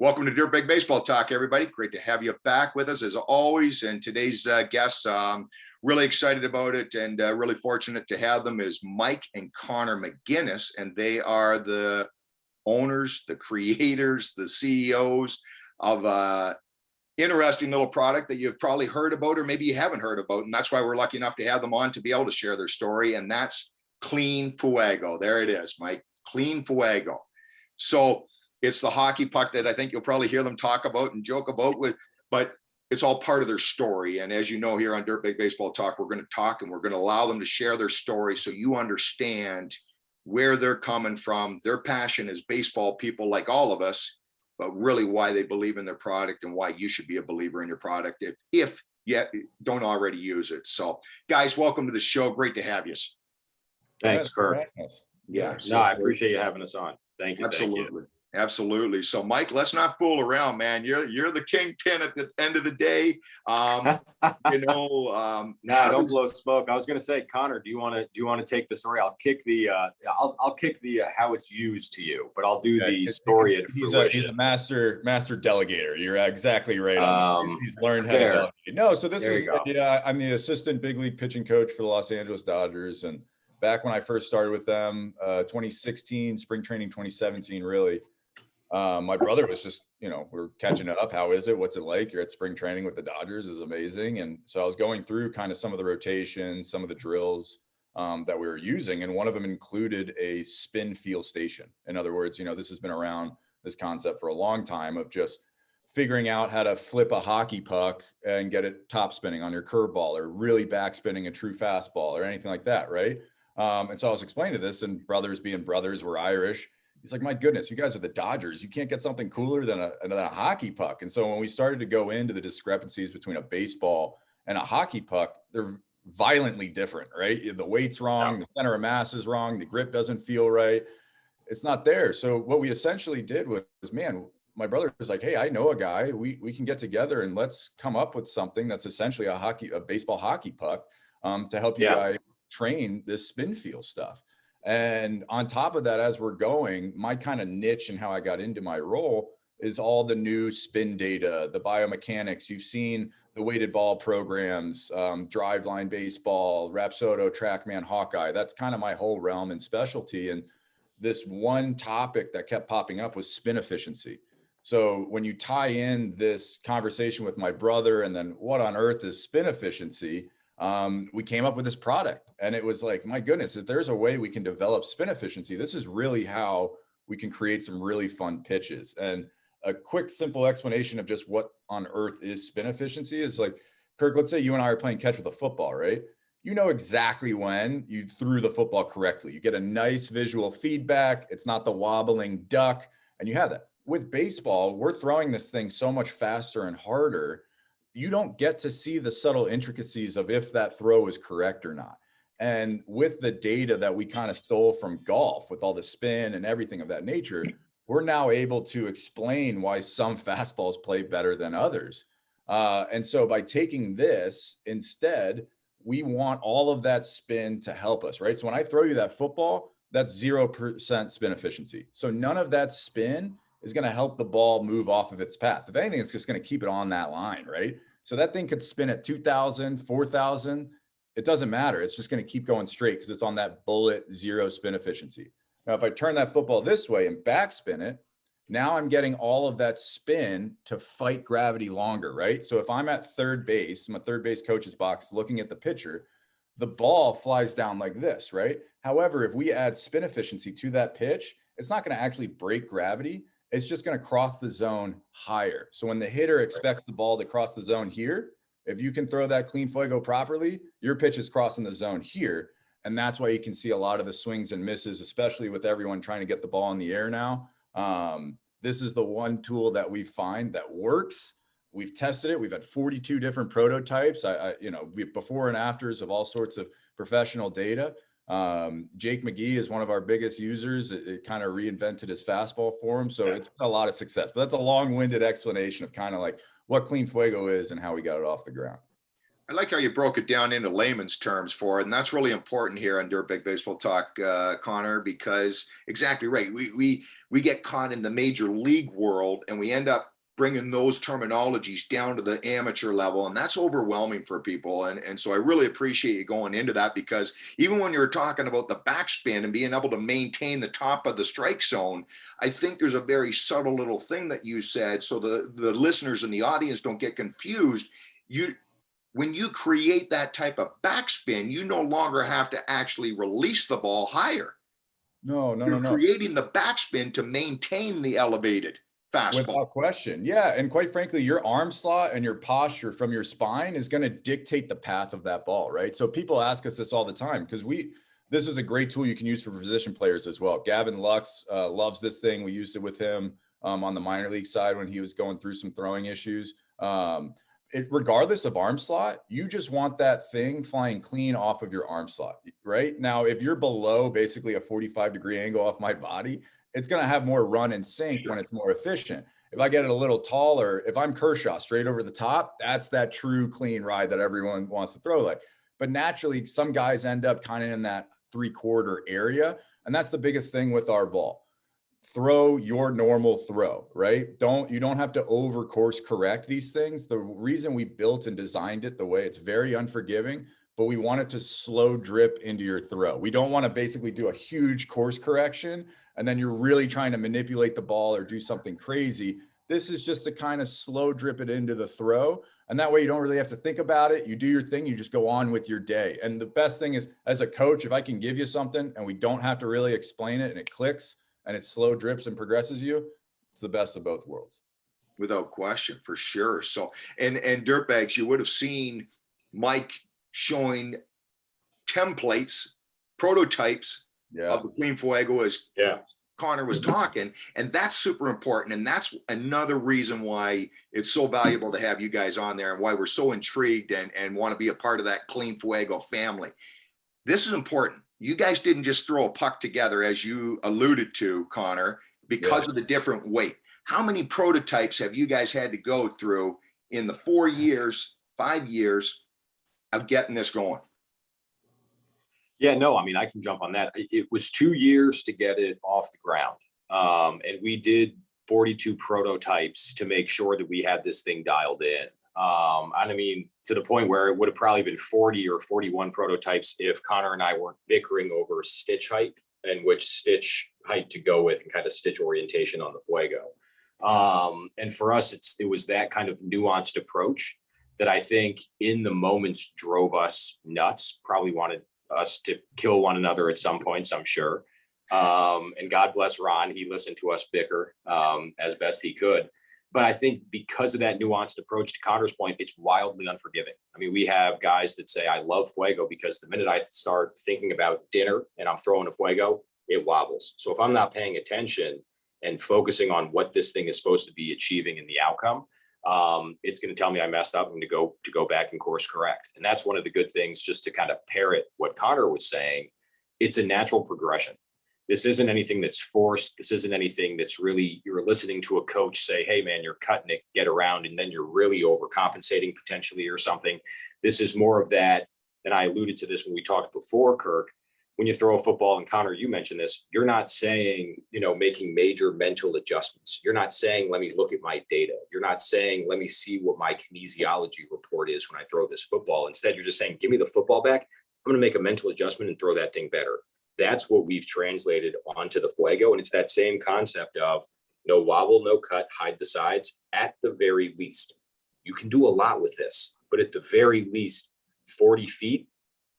Welcome to Dirt Big Baseball Talk, everybody. Great to have you back with us as always. And today's guests, really excited about it and really fortunate to have them is Mike and Connor McGuiness. And they are the owners, the creators, the CEOs of interesting little product that you've probably heard about or maybe you haven't heard about. And that's why we're lucky enough to have them on to be able to share their story. And that's Clean Fuego. There it is, Mike. Clean Fuego. So it's the hockey puck that I think you'll probably hear them talk about and joke about with, but it's all part of their story. And as you know, here on Dirt Big Baseball Talk, we're going to talk and we're going to allow them to share their story so you understand where they're coming from. Their passion is baseball people like all of us, but really why they believe in their product and why you should be a believer in your product if yet don't already use it. So guys, welcome to the show. Great to have you. Thanks, Kirk. Yeah. No, I appreciate you having us on. Thank you. Absolutely. Thank you. Absolutely. So, Mike, let's not fool around, man. You're the kingpin at the end of the day. Don't blow smoke. I was going to say, Connor, do you want to take the story? I'll kick the I'll kick the how it's used to you, but I'll do the story at fruition. He's a master delegator. You're exactly right. He's learned how to delegate. No, so this is I'm the assistant big league pitching coach for the Los Angeles Dodgers, and back when I first started with them, 2016, spring training, 2017, really. My brother was just, we're catching up. How is it? What's it like? You're at spring training with the Dodgers is amazing. And so I was going through kind of some of the rotations, some of the drills that we were using. And one of them included a spin feel station. In other words, this has been around, this concept for a long time of just figuring out how to flip a hockey puck and get it top spinning on your curveball or really back spinning a true fastball or anything like that. Right. And so I was explaining to this, and brothers being brothers, we're Irish. He's like, my goodness, you guys are the Dodgers. You can't get something cooler than a hockey puck. And so when we started to go into the discrepancies between a baseball and a hockey puck, they're violently different, right? The weight's wrong, the center of mass is wrong, the grip doesn't feel right. It's not there. So what we essentially did was, my brother was like, hey, I know a guy. We can get together and let's come up with something that's essentially a baseball hockey puck to help you guys train this spin feel stuff. And on top of that, as we're going, my kind of niche and how I got into my role is all the new spin data, the biomechanics. You've seen the weighted ball programs, Driveline Baseball, Rapsodo, TrackMan, Hawkeye. That's kind of my whole realm and specialty. And this one topic that kept popping up was spin efficiency. So when you tie in this conversation with my brother and then what on earth is spin efficiency, we came up with this product, and it was like, my goodness, if there's a way we can develop spin efficiency, this is really how we can create some really fun pitches. And a quick, simple explanation of just what on earth is spin efficiency is like, Kirk, let's say you and I are playing catch with a football, right? You know exactly when you threw the football correctly. You get a nice visual feedback. It's not the wobbling duck, and you have that. With baseball, we're throwing this thing so much faster and harder. You don't get to see the subtle intricacies of if that throw is correct or not. And with the data that we kind of stole from golf with all the spin and everything of that nature, we're now able to explain why some fastballs play better than others. And so by taking this instead, we want all of that spin to help us, right? So when I throw you that football, that's 0% spin efficiency. So none of that spin is going to help the ball move off of its path. If anything, it's just going to keep it on that line, right? So that thing could spin at 2,000, 4,000. It doesn't matter. It's just going to keep going straight because it's on that bullet 0 spin efficiency. Now, if I turn that football this way and backspin it, now I'm getting all of that spin to fight gravity longer, right? So if I'm at third base, I'm a third base coach's box looking at the pitcher, the ball flies down like this, right? However, if we add spin efficiency to that pitch, it's not going to actually break gravity. It's just going to cross the zone higher. So when the hitter expects the ball to cross the zone here, if you can throw that clean fuego properly, your pitch is crossing the zone here. And that's why you can see a lot of the swings and misses, especially with everyone trying to get the ball in the air now. This is the one tool that we find that works. We've tested it. We've had 42 different prototypes. We have before and afters of all sorts of professional data. Jake McGee is one of our biggest users. It kind of reinvented his fastball for him. So it's been a lot of success, but that's a long-winded explanation of kind of like what Clean Fuego is and how we got it off the ground. I like how you broke it down into layman's terms for it. And that's really important here on Dirt Big Baseball Talk, Connor, because exactly right. We get caught in the major league world and we end up bringing those terminologies down to the amateur level. And that's overwhelming for people. And so I really appreciate you going into that, because even when you're talking about the backspin and being able to maintain the top of the strike zone, I think there's a very subtle little thing that you said, so the listeners and the audience don't get confused. When you create that type of backspin, you no longer have to actually release the ball higher. No. You're creating the backspin to maintain the elevated fastball. Without question. Yeah. And quite frankly, your arm slot and your posture from your spine is going to dictate the path of that ball, right? So people ask us this all the time, because this is a great tool you can use for position players as well. Gavin Lux loves this thing. We used it with him on the minor league side when he was going through some throwing issues. Regardless of arm slot, you just want that thing flying clean off of your arm slot, right? Now, if you're below basically a 45-degree angle off my body, it's going to have more run and sink when it's more efficient. If I get it a little taller, if I'm Kershaw straight over the top, that's that true clean ride that everyone wants to throw like. But naturally, some guys end up kind of in that 3/4 area. And that's the biggest thing with our ball. Throw your normal throw, right? You don't have to over course correct these things. The reason we built and designed it the way it's very unforgiving, but we want it to slow drip into your throw. We don't want to basically do a huge course correction and then you're really trying to manipulate the ball or do something crazy. This is just to kind of slow drip it into the throw. And that way you don't really have to think about it. You do your thing, you just go on with your day. And the best thing is, as a coach, if I can give you something and we don't have to really explain it and it clicks, and it slow drips and progresses you, it's the best of both worlds. Without question, for sure. So, and Dirtbags, you would have seen Mike showing templates, prototypes of the Clean Fuego as Connor was talking. And that's super important. And that's another reason why it's so valuable to have you guys on there and why we're so intrigued and want to be a part of that Clean Fuego family. This is important. You guys didn't just throw a puck together, as you alluded to, Connor, because of the different weight. How many prototypes have you guys had to go through in the 5 years of getting this going? Yeah, no, I mean, I can jump on that. It was 2 years to get it off the ground. And we did 42 prototypes to make sure that we had this thing dialed in. And I mean, to the point where it would have probably been 40 or 41 prototypes if Connor and I weren't bickering over stitch height and which stitch height to go with and kind of stitch orientation on the Fuego. And for us, it was that kind of nuanced approach that I think in the moments drove us nuts, probably wanted us to kill one another at some points, I'm sure. And God bless Ron, he listened to us bicker as best he could. But I think because of that nuanced approach, to Connor's point, it's wildly unforgiving. I mean, we have guys that say, I love Fuego because the minute I start thinking about dinner and I'm throwing a Fuego, it wobbles. So if I'm not paying attention and focusing on what this thing is supposed to be achieving in the outcome, it's going to tell me I messed up and to go back and course correct. And that's one of the good things, just to kind of parrot what Connor was saying. It's a natural progression. This isn't anything that's forced. This isn't anything that's really, you're listening to a coach say, hey man, you're cutting it, get around. And then you're really overcompensating potentially or something. This is more of that. And I alluded to this when we talked before, Kirk, when you throw a football, and Connor, you mentioned this, you're not saying, making major mental adjustments. You're not saying, let me look at my data. You're not saying, let me see what my kinesiology report is when I throw this football. Instead, you're just saying, give me the football back. I'm going to make a mental adjustment and throw that thing better. That's what we've translated onto the Fuego. And it's that same concept of no wobble, no cut, hide the sides. At the very least, you can do a lot with this, but at the very least, 40 feet,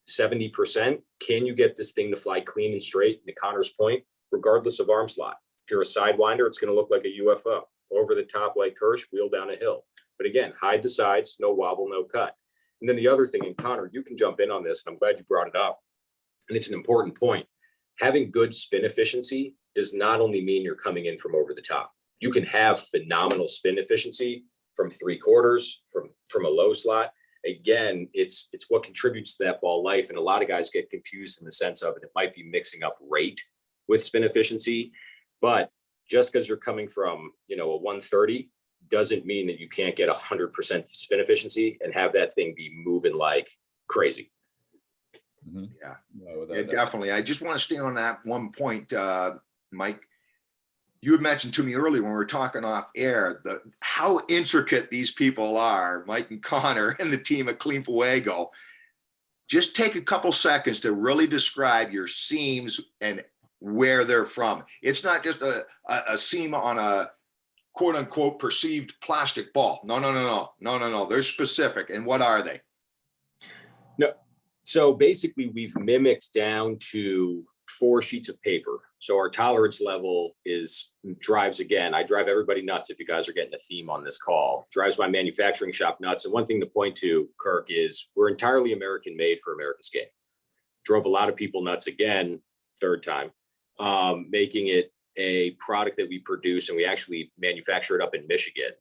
70%, can you get this thing to fly clean and straight? And to Connor's point, regardless of arm slot. If you're a sidewinder, it's going to look like a UFO. Over the top like Kirsch, wheel down a hill. But again, hide the sides, no wobble, no cut. And then the other thing, and Connor, you can jump in on this, and I'm glad you brought it up. And it's an important point. Having good spin efficiency does not only mean you're coming in from over the top. You can have phenomenal spin efficiency from 3/4, from a low slot. Again, it's what contributes to that ball life. And a lot of guys get confused in the sense of it might be mixing up rate with spin efficiency. But just because you're coming from, a 130 doesn't mean that you can't get 100% spin efficiency and have that thing be moving like crazy. Yeah, yeah, definitely. I just want to stay on that one point, Mike. You had mentioned to me earlier when we were talking off air, how intricate these people are, Mike and Connor and the team at Clean Fuego. Just take a couple seconds to really describe your seams and where they're from. It's not just a seam on a quote unquote perceived plastic ball. No. They're specific. And what are they? No. So basically we've mimicked down to 4 sheets of paper. So our tolerance level drives, again, I drive everybody nuts if you guys are getting a theme on this call, drives my manufacturing shop nuts. And one thing to point to, Kirk, is we're entirely American made for America's game. Drove a lot of people nuts again, third time, making it a product that we produce, and we actually manufacture it up in Michigan,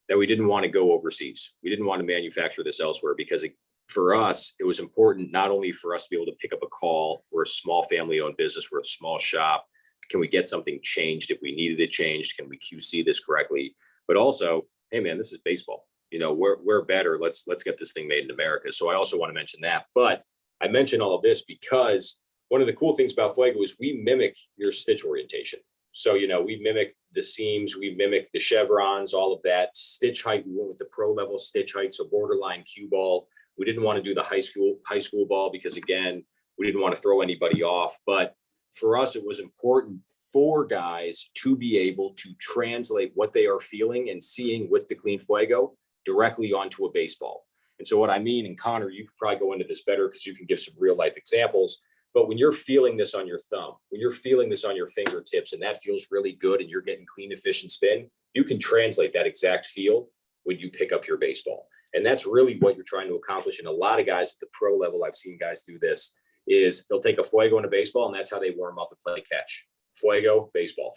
that we didn't want to go overseas. We didn't want to manufacture this elsewhere because for us, it was important not only for us to be able to pick up a call. We're a small family-owned business. We're a small shop. Can we get something changed if we needed it changed? Can we QC this correctly? But also, hey man, this is baseball. You know, we're better. Let's get this thing made in America. So I also want to mention that. But I mention all of this because one of the cool things about Fuego is we mimic your stitch orientation. So, you know, we mimic the seams, we mimic the chevrons, all of that. Stitch height, we went with the pro level stitch height, so borderline cue ball. We didn't want to do the high school ball because, again, we didn't want to throw anybody off. But for us, it was important for guys to be able to translate what they are feeling and seeing with the Clean Fuego directly onto a baseball. And so what I mean, and Connor, you could probably go into this better because you can give some real life examples. But when you're feeling this on your thumb, when you're feeling this on your fingertips, and that feels really good and you're getting clean, efficient spin, you can translate that exact feel when you pick up your baseball. And that's really what you're trying to accomplish. And a lot of guys at the pro level, I've seen guys do this, is they'll take a Fuego and a baseball, and that's how they warm up and play catch. Fuego, baseball,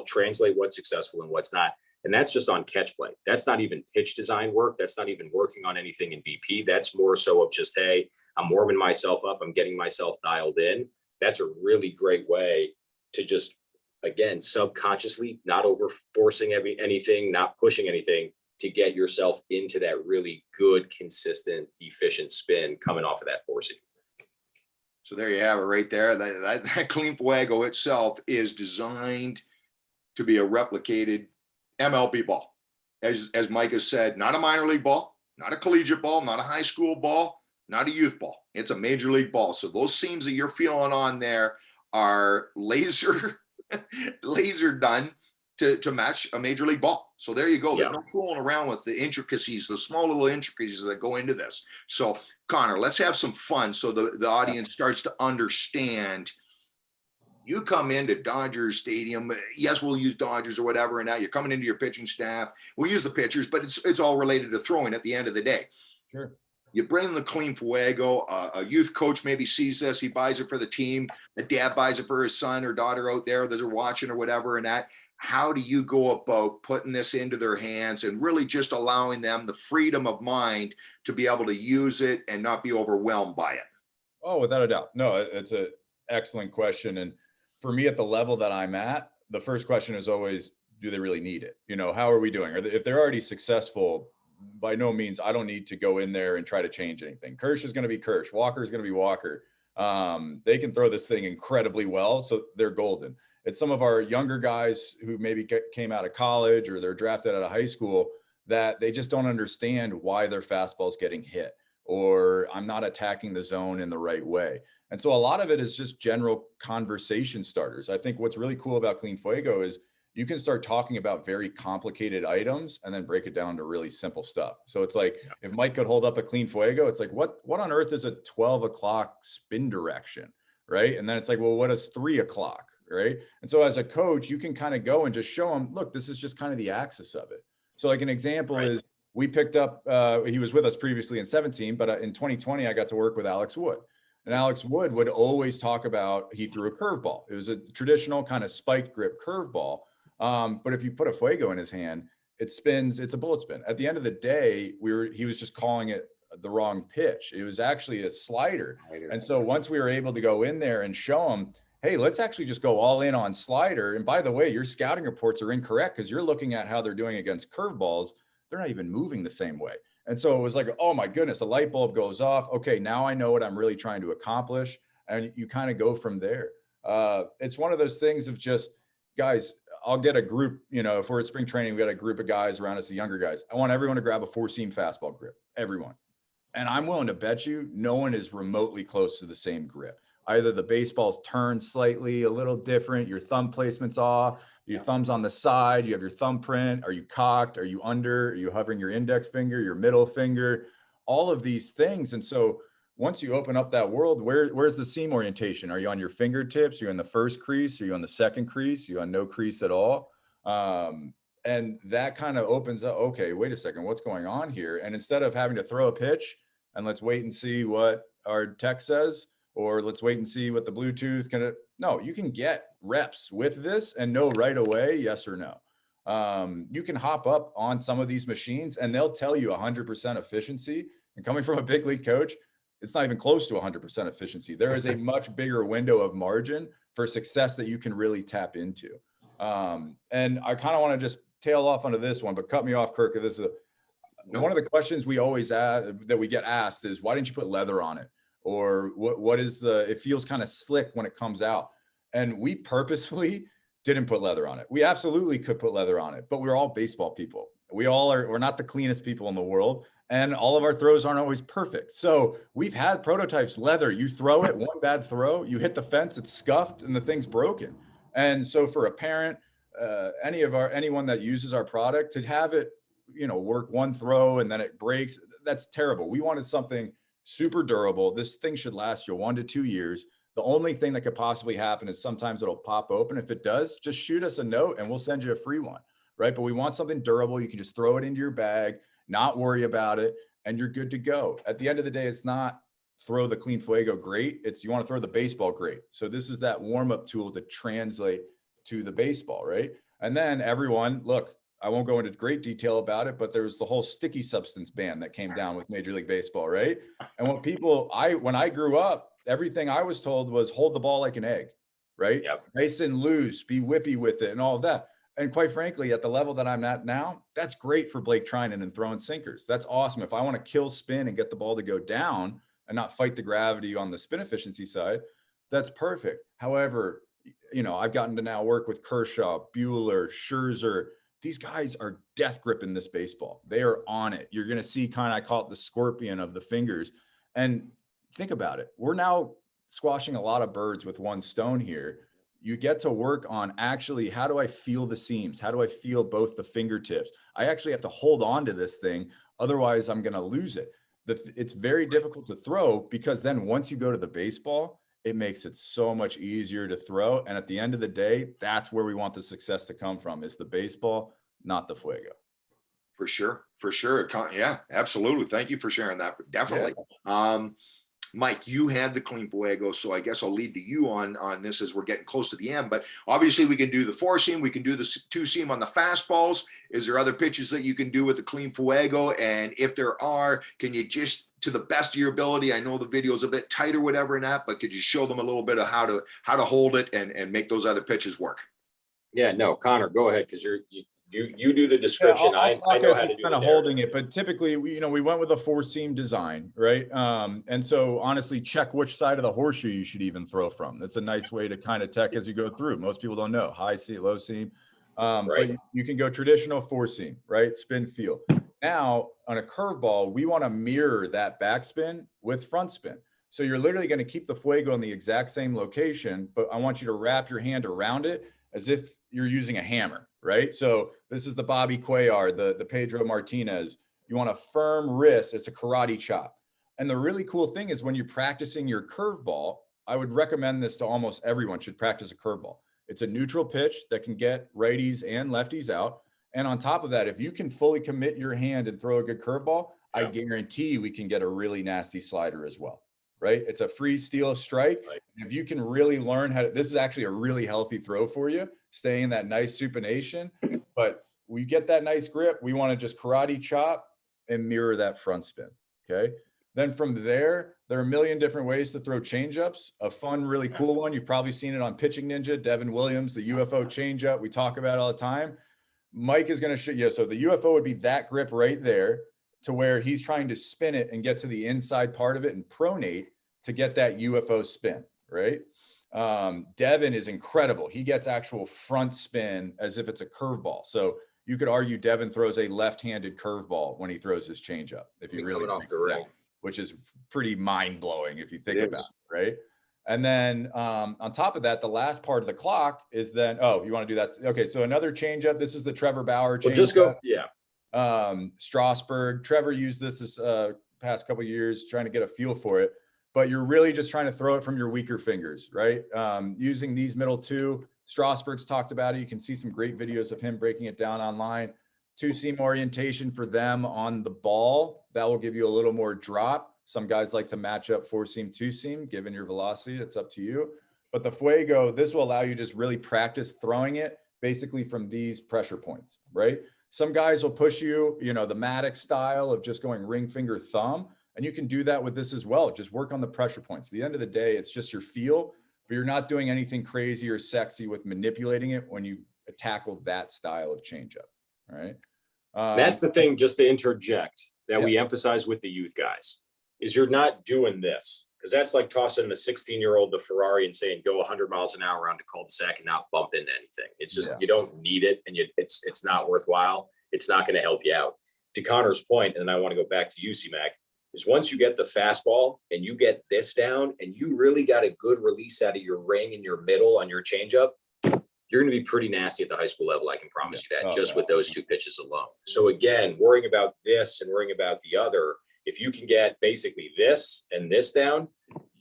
translate what's successful and what's not. And that's just on catch play. That's not even pitch design work. That's not even working on anything in BP. That's more so of just, hey, I'm warming myself up. I'm getting myself dialed in. That's a really great way to just, again, subconsciously, not over forcing anything, not pushing anything, to get yourself into that really good, consistent, efficient spin coming off of that 4-seam. So there you have it right there. That Clean Fuego itself is designed to be a replicated MLB ball. As Mike has said, not a minor league ball, not a collegiate ball, not a high school ball, not a youth ball. It's a major league ball. So those seams that you're feeling on there are laser done to match a major league ball. So there you go. There's no fooling around with the intricacies, the small little intricacies that go into this. So Connor, let's have some fun so the audience starts to understand. You come into Dodgers Stadium. Yes, we'll use Dodgers or whatever. And now you're coming into your pitching staff. We'll use the pitchers, but it's all related to throwing at the end of the day. Sure. You bring the Clean Fuego. A youth coach maybe sees this. He buys it for the team. The dad buys it for his son or daughter out there that are watching or whatever. And that. How do you go about putting this into their hands and really just allowing them the freedom of mind to be able to use it and not be overwhelmed by it? Oh, without a doubt. No, it's an excellent question. And for me, at the level that I'm at, the first question is always, do they really need it? You know, how are we doing? If they're already successful, by no means, I don't need to go in there and try to change anything. Kirsch is going to be Kirsch. Walker is going to be Walker. They can throw this thing incredibly well, so they're golden. It's some of our younger guys who maybe came out of college or they're drafted out of high school that they just don't understand why their fastball's getting hit, or I'm not attacking the zone in the right way. And so a lot of it is just general conversation starters. I think what's really cool about Clean Fuego is you can start talking about very complicated items and then break it down to really simple stuff. So it's like, if Mike could hold up a Clean Fuego, it's like, what on earth is a 12 o'clock spin direction, right? And then it's like, well, what is 3 o'clock? Right. And so as a coach, you can kind of go and just show them, look, this is just kind of the axis of it. So like an example is we picked up, he was with us previously in 17, but in 2020, I got to work with Alex Wood. And Alex Wood would always talk about, he threw a curveball. It was a traditional kind of spiked grip curveball. But if you put a Fuego in his hand, it spins, it's a bullet spin. At the end of the day, he was just calling it the wrong pitch. It was actually a slider. And so once we were able to go in there and show him, hey, let's actually just go all in on slider. And by the way, your scouting reports are incorrect because you're looking at how they're doing against curveballs. They're not even moving the same way. And so it was like, oh my goodness, a light bulb goes off. Okay, now I know what I'm really trying to accomplish. And you kind of go from there. It's one of those things of just, guys, I'll get a group, if we're at spring training, we got a group of guys around us, the younger guys. I want everyone to grab a 4-seam fastball grip, everyone. And I'm willing to bet you no one is remotely close to the same grip. Either the baseball's turned slightly, a little different, your thumb placement's off, your thumb's on the side, you have your thumbprint, are you cocked, are you under, are you hovering your index finger, your middle finger, all of these things. And so once you open up that world, where's the seam orientation? Are you on your fingertips? Are you in the first crease? Are you on the second crease? Are you on no crease at all? And that kind of opens up, okay, wait a second, what's going on here? And instead of having to throw a pitch and let's wait and see what our tech says, or let's wait and see what the Bluetooth no, you can get reps with this and know right away, yes or no. You can hop up on some of these machines and they'll tell you 100% efficiency. And coming from a big league coach, it's not even close to 100% efficiency. There is a much bigger window of margin for success that you can really tap into. And I kind of want to just tail off onto this one, but cut me off, Kirk. This is one of the questions we always that we get asked is, why didn't you put leather on it? Or what is it feels kind of slick when it comes out. And we purposefully didn't put leather on it. We absolutely could put leather on it, but we're all baseball people. We're not the cleanest people in the world. And all of our throws aren't always perfect. So we've had prototypes, leather, you throw it, one bad throw, you hit the fence, it's scuffed and the thing's broken. And so for a parent, anyone that uses our product, to have it, work one throw and then it breaks, that's terrible. We wanted something super durable. This thing should last you 1 to 2 years. The only thing that could possibly happen is sometimes it'll pop open. If it does, just shoot us a note and we'll send you a free one, right? But we want something durable. You can just throw it into your bag, not worry about it, and you're good to go. At the end of the day, it's not throw the clean Fuego great. It's you want to throw the baseball great. So this is that warm-up tool to translate to the baseball, right? And then everyone, look, I won't go into great detail about it, but there was the whole sticky substance ban that came down with Major League Baseball, right? And when I grew up, everything I was told was hold the ball like an egg, right? Yep. Nice and loose, be whippy with it and all of that. And quite frankly, at the level that I'm at now, that's great for Blake Trinan and throwing sinkers. That's awesome. If I want to kill spin and get the ball to go down and not fight the gravity on the spin efficiency side, that's perfect. However, I've gotten to now work with Kershaw, Buehler, Scherzer. These guys are death gripping this baseball. They are on it. You're going to see I call it the scorpion of the fingers. And think about it. We're now squashing a lot of birds with one stone here. You get to work on actually, how do I feel the seams? How do I feel both the fingertips? I actually have to hold on to this thing. Otherwise, I'm going to lose it. It's very difficult to throw because then once you go to the baseball, it makes it so much easier to throw. And at the end of the day, that's where we want the success to come from, is the baseball, not the Fuego. For sure. Yeah, absolutely. Thank you for sharing that. Definitely. Yeah. Mike, you had the clean Fuego, so I guess I'll lead to you on this as we're getting close to the end. But obviously, we can do the 4-seam, we can do the 2-seam on the fastballs. Is there other pitches that you can do with the clean Fuego? And if there are, can you just, to the best of your ability, I know the video is a bit tight or whatever in that, but could you show them a little bit of how to hold it and make those other pitches work? Yeah, no, Connor, go ahead, because you do the description. Yeah, I know how to do kind of holding it, but typically we went with a 4-seam design, right? And so honestly, check which side of the horseshoe you should even throw from. That's a nice way to kind of tech as you go through. Most people don't know high seam, low seam, right. But you can go traditional 4-seam, right? Spin feel. Now on a curveball, we want to mirror that backspin with front spin. So you're literally going to keep the Fuego in the exact same location, but I want you to wrap your hand around it as if you're using a hammer, right? So this is the Bobby Cuellar, the Pedro Martinez. You want a firm wrist. It's a karate chop. And the really cool thing is when you're practicing your curveball, I would recommend this to almost everyone should practice a curveball. It's a neutral pitch that can get righties and lefties out. And on top of that, if you can fully commit your hand and throw a good curveball, I guarantee we can get a really nasty slider as well. Right? It's a free steal strike. Right. If you can really learn how to, this is actually a really healthy throw for you, staying in that nice supination, but we get that nice grip. We want to just karate chop and mirror that front spin. Okay. Then from there are a million different ways to throw changeups. A fun, really cool one. You've probably seen it on Pitching Ninja, Devin Williams, the UFO changeup. We talk about it all the time. Mike is going to show you. So the UFO would be that grip right there to where he's trying to spin it and get to the inside part of it and pronate to get that UFO spin, right? Devin is incredible. He gets actual front spin as if it's a curveball. So you could argue Devin throws a left-handed curveball when he throws his changeup. If you really coming off the ring, which is pretty mind-blowing if you think about it, right? And then on top of that, the last part of the clock is then, oh, you want to do that? Okay, so another changeup. This is the Trevor Bauer changeup. Just go, yeah. Strasburg. Trevor used this past couple of years trying to get a feel for it, but you're really just trying to throw it from your weaker fingers, right? Using these middle two. Strasburg's talked about it. You can see some great videos of him breaking it down online. Two-seam orientation for them on the ball. That will give you a little more drop. Some guys like to match up four-seam, two-seam, given your velocity. It's up to you. But the Fuego, this will allow you to just really practice throwing it basically from these pressure points, right? Some guys will push you, the Matic style of just going ring finger thumb. And you can do that with this as well. Just work on the pressure points. At the end of the day, it's just your feel, but you're not doing anything crazy or sexy with manipulating it when you tackle that style of changeup, right? That's the thing, just to interject, that we emphasize with the youth guys, is you're not doing this. Because that's like tossing a 16-year-old the Ferrari and saying, go 100 miles an hour around the cul-de-sac and not bump into anything. It's just, you don't need it, and it's not worthwhile. It's not going to help you out. To Connor's point, and I want to go back to you, C-Mac, is once you get the fastball and you get this down and you really got a good release out of your ring and your middle on your changeup, you're going to be pretty nasty at the high school level. I can promise you that, just with those two pitches alone. So again, worrying about this and worrying about the other, if you can get basically this and this down,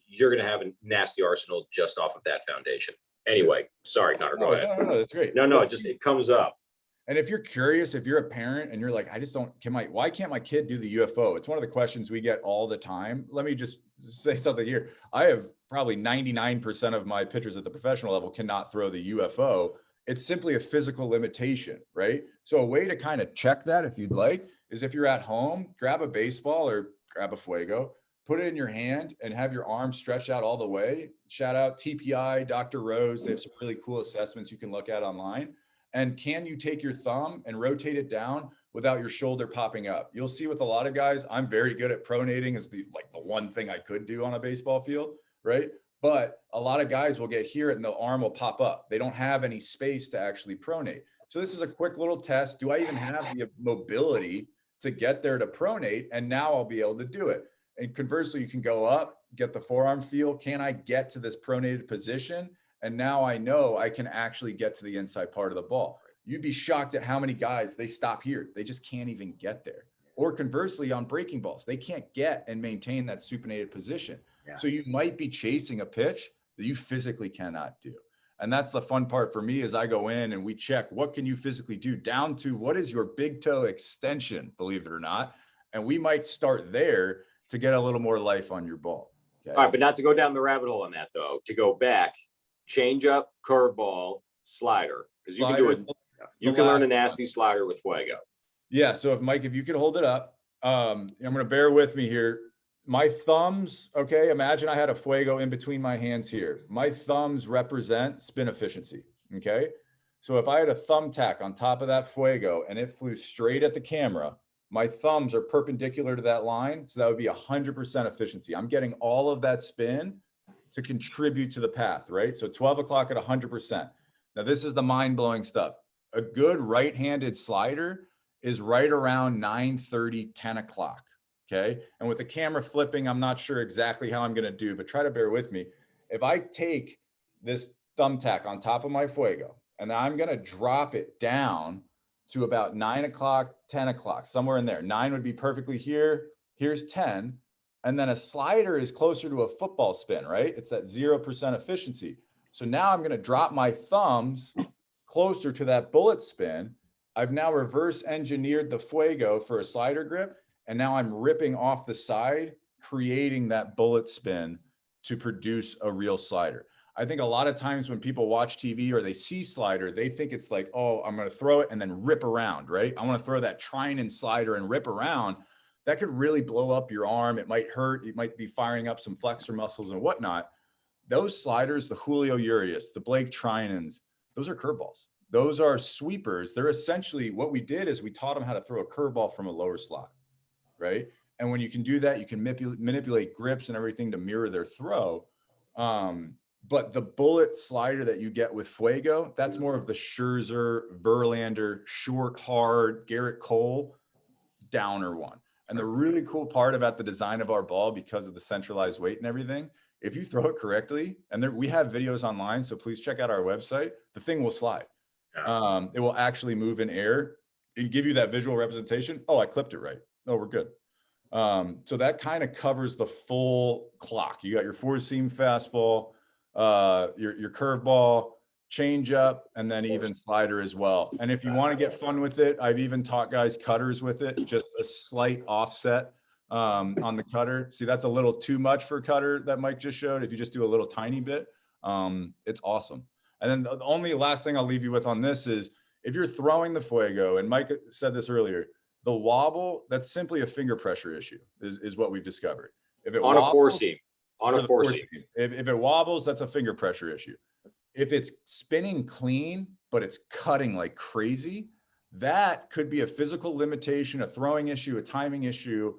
you're going to have a nasty arsenal just off of that foundation. Anyway, sorry, Connor, go ahead. No, that's great. No, it comes up. And if you're curious, if you're a parent and you're like, why can't my kid do the UFO? It's one of the questions we get all the time. Let me just say something here. I have probably 99% of my pitchers at the professional level cannot throw the UFO. It's simply a physical limitation, right? So a way to kind of check that, if you'd like, is if you're at home, grab a baseball or grab a Fuego, put it in your hand and have your arm stretched out all the way. Shout out TPI, Dr. Rose. They have some really cool assessments you can look at online. And can you take your thumb and rotate it down without your shoulder popping up? You'll see with a lot of guys, I'm very good at pronating is the one thing I could do on a baseball field, right? But a lot of guys will get here and the arm will pop up. They don't have any space to actually pronate. So this is a quick little test. Do I even have the mobility to get there to pronate? And now I'll be able to do it. And conversely, you can go up, get the forearm feel. Can I get to this pronated position? And now I know I can actually get to the inside part of the ball. You'd be shocked at how many guys, they stop here. They just can't even get there. Or conversely, on breaking balls, they can't get and maintain that supinated position. Yeah. So you might be chasing a pitch that you physically cannot do. And that's the fun part for me as I go in and we check, what can you physically do down to what is your big toe extension, believe it or not. And we might start there to get a little more life on your ball. Okay? All right, but not to go down the rabbit hole on that though, to go back, changeup, curveball, slider, because you can do it. You can learn the nasty slider with Fuego. Yeah. So if you could hold it up, I'm going to bear with me here. My thumbs. Okay. Imagine I had a Fuego in between my hands here. My thumbs represent spin efficiency. Okay. So if I had a thumbtack on top of that Fuego and it flew straight at the camera, my thumbs are perpendicular to that line. So that would be 100% efficiency. I'm getting all of that spin to contribute to the path, right? So 12 o'clock at 100%. Now this is the mind-blowing stuff. A good right-handed slider is right around 9:30, 10 o'clock, okay? And with the camera flipping, I'm not sure exactly how I'm gonna do, but try to bear with me. If I take this thumbtack on top of my Fuego, and I'm gonna drop it down to about 9 o'clock, 10 o'clock, somewhere in there. 9 would be perfectly here, here's 10. And then a slider is closer to a football spin, right? It's that 0% efficiency. So now I'm going to drop my thumbs closer to that bullet spin. I've now reverse engineered the Fuego for a slider grip. And now I'm ripping off the side, creating that bullet spin to produce a real slider. I think a lot of times when people watch TV or they see slider, they think it's like, oh, I'm going to throw it and then rip around, right? I want to throw that Trinan slider and rip around. that could really blow up your arm. It might hurt. You might be firing up some flexor muscles and whatnot. Those sliders, the Julio Urias, the Blake Trinans, those are curveballs. Those are sweepers. They're essentially, what we did is we taught them how to throw a curveball from a lower slot, right? And when you can do that, you can manipulate grips and everything to mirror their throw. But the bullet slider that you get with Fuego, that's more of the Scherzer, Verlander, short, hard, Garrett Cole, downer one. And the really cool part about the design of our ball, because of the centralized weight and everything, if you throw it correctly, and we have videos online, so please check out our website, the thing will slide. It will actually move in air and give you that visual representation. Oh, I clipped it right. No, we're good. So that kind of covers the full clock. You got your four seam fastball, your curveball, changeup, and then even slider as well. And if you want to get fun with it, I've even taught guys cutters with it, just a slight offset on the cutter. See, that's a little too much for cutter that Mike just showed. If you just do a little tiny bit, it's awesome. And then the only last thing I'll leave you with on this is, if you're throwing the Fuego, and Mike said this earlier, the wobble, that's simply a finger pressure issue, is what we've discovered. If it on wobbles, a four seam, on a four seam. If it wobbles, that's a finger pressure issue. If it's spinning clean, but it's cutting like crazy, that could be a physical limitation, a throwing issue, a timing issue.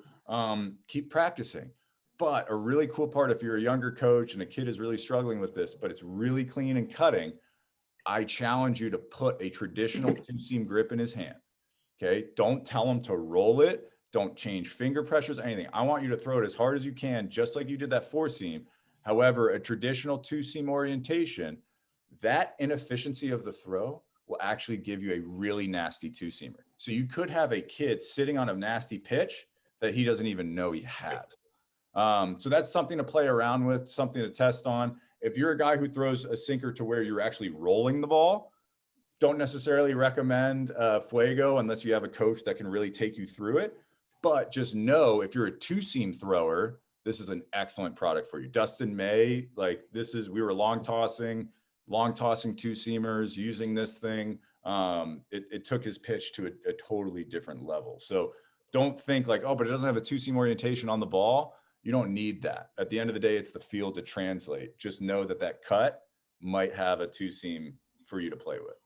Keep practicing. But a really cool part, if you're a younger coach and a kid is really struggling with this, but it's really clean and cutting, I challenge you to put a traditional two-seam grip in his hand. Okay. Don't tell him to roll it. Don't change finger pressures, anything. I want you to throw it as hard as you can, just like you did that four seam. However, a traditional two-seam orientation, that inefficiency of the throw will actually give you a really nasty two-seamer. So you could have a kid sitting on a nasty pitch that he doesn't even know he has. So that's something to play around with, something to test on. If you're a guy who throws a sinker to where you're actually rolling the ball, don't necessarily recommend Fuego unless you have a coach that can really take you through it. But just know, if you're a two-seam thrower, this is an excellent product for you. Dustin May, we were long tossing two-seamers using this thing. It took his pitch to a totally different level. So don't think like, oh, but it doesn't have a two-seam orientation on the ball. You don't need that. At the end of the day, it's the field to translate. Just know that cut might have a two-seam for you to play with.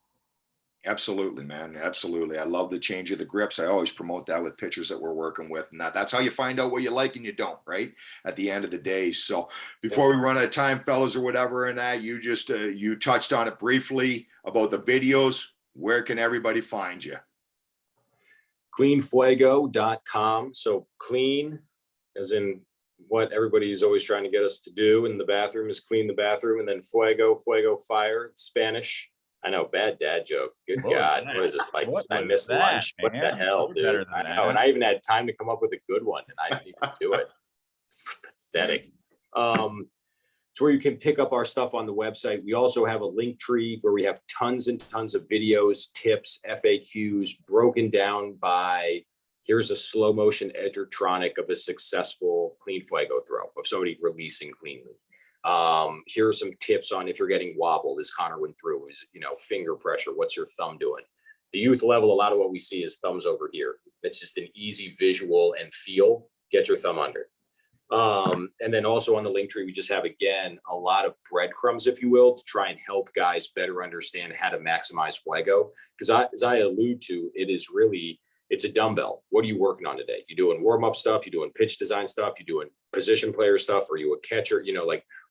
Absolutely, man. Absolutely. I love the change of the grips. I always promote that with pitchers that we're working with. And that's how you find out what you like and you don't, right? At the end of the day. So before we run out of time, fellas, or whatever, and that, you just, you touched on it briefly about the videos. Where can everybody find you? Cleanfuego.com. So clean, as in what everybody is always trying to get us to do in the bathroom, is clean the bathroom. And then fuego fire, Spanish. I know, bad dad joke. Good God. What is this, like? I missed lunch. What the hell, dude? I know. And I even had time to come up with a good one, and I didn't even do it. Pathetic. It's where you can pick up our stuff on the website. We also have a link tree where we have tons and tons of videos, tips, FAQs broken down by, here's a slow motion edgertronic of a successful clean Fuego throw, of somebody releasing cleanly. Here are some tips on if you're getting wobbled, as Connor went through, is, finger pressure. What's your thumb doing? The youth level, a lot of what we see is thumbs over here. It's just an easy visual and feel. Get your thumb under. And then also on the link tree, we just have, again, a lot of breadcrumbs, if you will, to try and help guys better understand how to maximize Fuego. Because as I allude to, it's a dumbbell. What are you working on today? You doing warm-up stuff? You doing pitch design stuff? You doing position player stuff? Are you a catcher?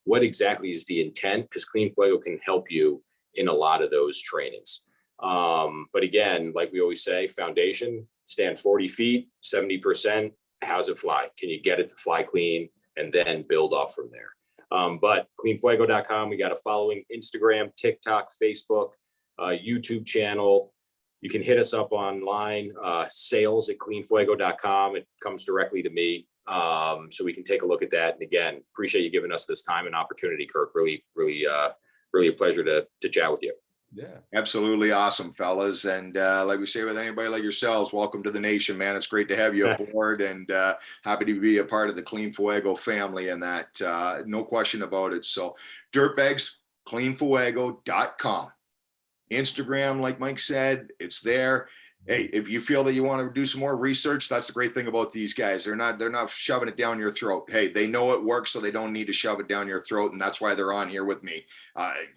What exactly is the intent? Because Clean Fuego can help you in a lot of those trainings. But again, like we always say, foundation, stand 40 feet, 70%. How's it fly? Can you get it to fly clean, and then build off from there? But cleanfuego.com, we got a following: Instagram, TikTok, Facebook, YouTube channel. You can hit us up online, sales@cleanfuego.com. It comes directly to me. So we can take a look at that. And again, appreciate you giving us this time and opportunity, Kirk. Really a pleasure to chat with you. Yeah, absolutely awesome, fellas. And like we say with anybody like yourselves, welcome to the nation, man. It's great to have you aboard, and happy to be a part of the Clean Fuego family, and that no question about it. So dirtbags, cleanfuego.com. Instagram, like Mike said, it's there. hey, if you feel that you want to do some more research, that's the great thing about these guys. They're not shoving it down your throat. Hey, they know it works, so they don't need to shove it down your throat. And that's why they're on here with me.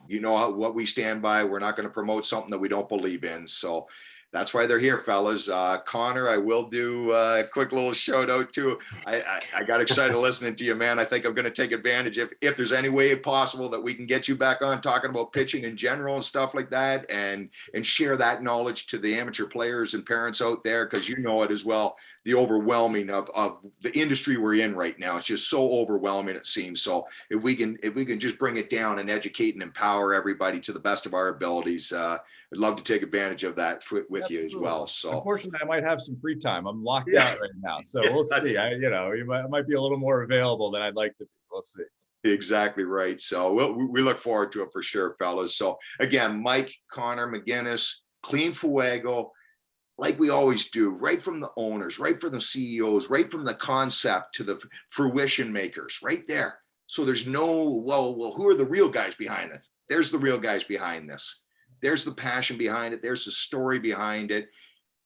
You know what we stand by. We're not going to promote something that we don't believe in. So that's why they're here, fellas. Connor, I will do a quick little shout out too. I got excited listening to you, man. I think I'm going to take advantage if there's any way possible that we can get you back on talking about pitching in general and stuff like that, and share that knowledge to the amateur players and parents out there, because you know it as well. The overwhelming of the industry we're in right now. It's just so overwhelming, it seems. So if we can just bring it down and educate and empower everybody to the best of our abilities, I'd love to take advantage of that with you as well. So unfortunately, I might have some free time. I'm locked out right now, so we'll see. I might be a little more available than I'd like to be. We'll see. Exactly right. So we look forward to it for sure, fellas. So again, Mike, Connor, McGuiness, Clean Fuego, like we always do, right from the owners, right from the CEOs, right from the concept to the fruition makers, right there. So there's no, well, who are the real guys behind it? There's the real guys behind this. There's the passion behind it. There's the story behind it,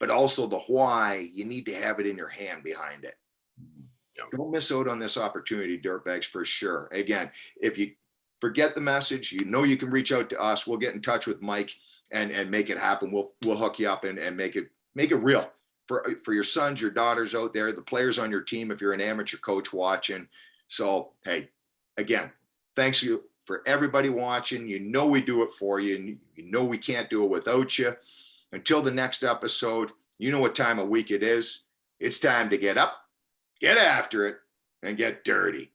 but also the why. You need to have it in your hand behind it. Don't miss out on this opportunity, dirtbags, for sure. Again, if you forget the message, you know you can reach out to us. We'll get in touch with Mike and make it happen. We'll hook you up and make it real for your sons, your daughters out there, the players on your team, if you're an amateur coach watching. So, hey, again, thanks you for everybody watching. You know we do it for you, and you know we can't do it without you. Until the next episode, you know what time of week it is. It's time to get up, get after it, and get dirty.